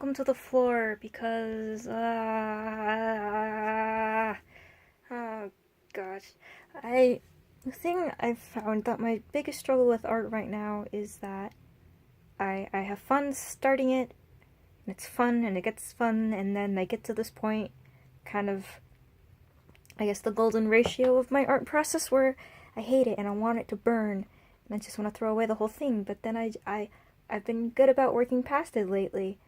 welcome to the floor because, oh gosh. The thing I've found that my biggest struggle with art right now is that I have fun starting it, and it's fun, and it gets fun, and then I get to this point, kind of, I guess, the golden ratio of my art process where I hate it and I want it to burn, and I just want to throw away the whole thing, but then I've been good about working past it lately.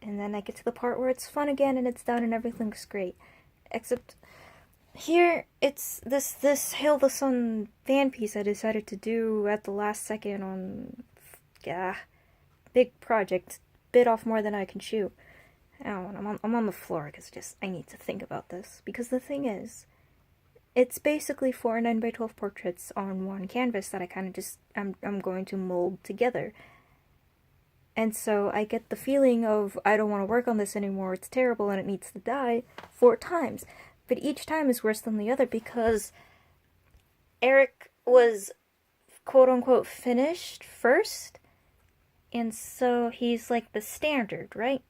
And then I get to the part where it's fun again and it's done and everything's great. Except here it's this Hail the Sun fan piece I decided to do at the last second on, yeah, big project. Bit off more than I can chew. Oh, and I'm on the floor because I need to think about this. Because the thing is, it's basically 4 9x12 portraits on one canvas that I kind of I'm going to mold together. And so I get the feeling of, I don't want to work on this anymore, it's terrible and it needs to die 4 times. But each time is worse than the other because Eric was quote unquote finished first. And so he's like the standard, right?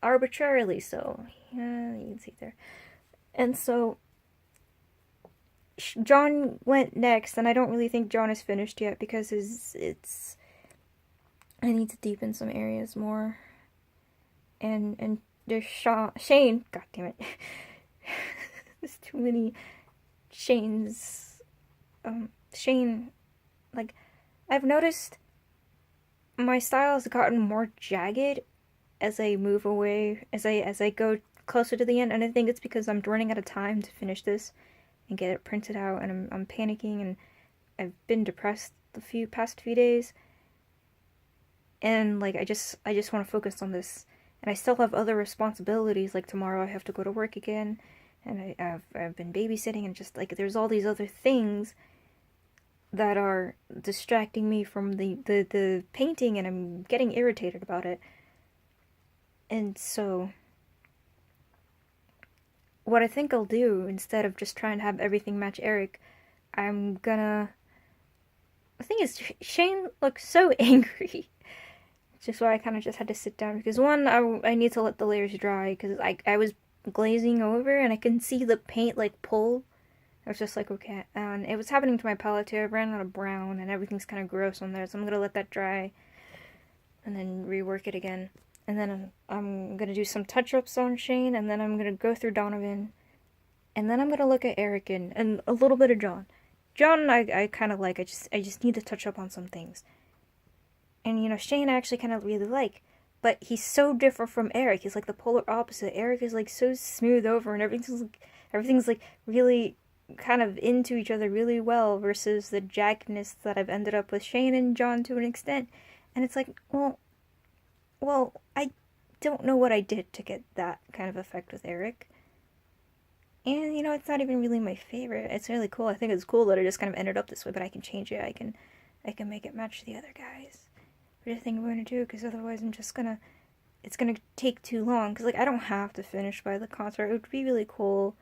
Arbitrarily so. Yeah, you can see there. And so John went next, and I don't really think John is finished yet because I need to deepen some areas more. And there's Shane. God damn it. There's too many Shanes. Shane, like, I've noticed my style has gotten more jagged as I move away, as I go closer to the end, and I think it's because I'm running out of time to finish this and get it printed out, and I'm panicking, and I've been depressed the past few days. And like I just want to focus on this, and I still have other responsibilities. Like tomorrow I have to go to work again, and I've been babysitting, and just like there's all these other things that are distracting me from the painting, and I'm getting irritated about it. And so what I think I'll do, instead of just trying to have everything match Eric, I'm gonna. The thing is, Shane looks so angry. Just why I kind of just had to sit down, because one, I need to let the layers dry, because I was glazing over and I can see the paint like pull. I was just like, okay, and it was happening to my palette too. I ran out of brown and everything's kind of gross on there, so I'm gonna let that dry and then rework it again. And then I'm gonna do some touch-ups on Shane, and then I'm gonna go through Donovan, and then I'm gonna look at Eric and a little bit of John. John, I kind of like. I just need to touch up on some things. And, Shane I actually kind of really like. But he's so different from Eric. He's like the polar opposite. Eric is like so smooth over, and everything's like really kind of into each other really well, versus the jaggedness that I've ended up with Shane and John to an extent. And it's like, well, I don't know what I did to get that kind of effect with Eric. And, it's not even really my favorite. It's really cool. I think it's cool that it just kind of ended up this way, but I can change it. I can make it match the other guys. What do you think I'm going to do? Because otherwise it's going to take too long. Because, like, I don't have to finish by the concert. It would be really cool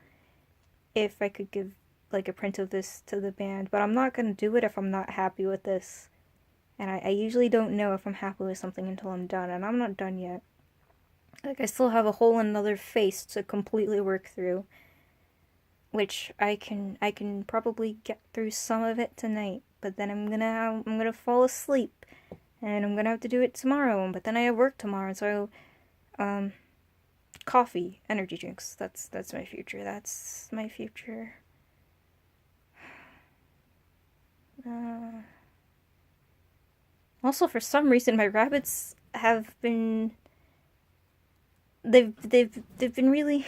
if I could give, like, a print of this to the band. But I'm not going to do it if I'm not happy with this. And I usually don't know if I'm happy with something until I'm done. And I'm not done yet. Like, I still have a whole another face to completely work through. Which I can probably get through some of it tonight. But then I'm gonna fall asleep. And I'm gonna have to do it tomorrow, but then I have work tomorrow, so coffee, energy drinks. That's my future. That's my future. Also, for some reason, my rabbits have been. They've been really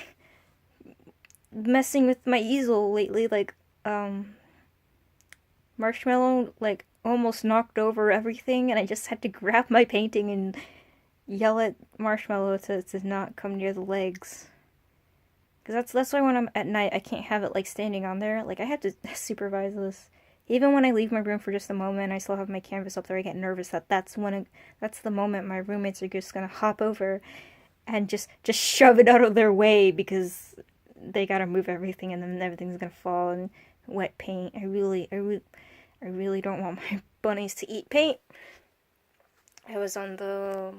messing with my easel lately. Like, Marshmallow, like, almost knocked over everything, and I just had to grab my painting and yell at Marshmallow to not come near the legs. Because that's why when I'm at night, I can't have it, like, standing on there. Like, I have to supervise this. Even when I leave my room for just a moment, I still have my canvas up there, I get nervous that's the moment my roommates are just gonna hop over and just shove it out of their way, because they gotta move everything, and then everything's gonna fall, and wet paint. I really don't want my bunnies to eat paint. I was on the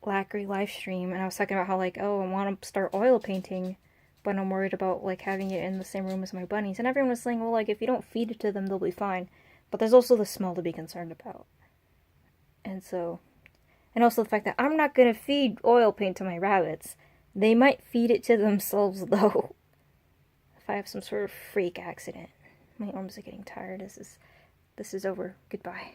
lacquery live stream, and I was talking about how, like, oh, I want to start oil painting, but I'm worried about, like, having it in the same room as my bunnies. And everyone was saying, well, like, if you don't feed it to them, they'll be fine. But there's also the smell to be concerned about. And so, and also the fact that I'm not gonna feed oil paint to my rabbits. They might feed it to themselves, though. If I have some sort of freak accident. My arms are getting tired. This is over. Goodbye.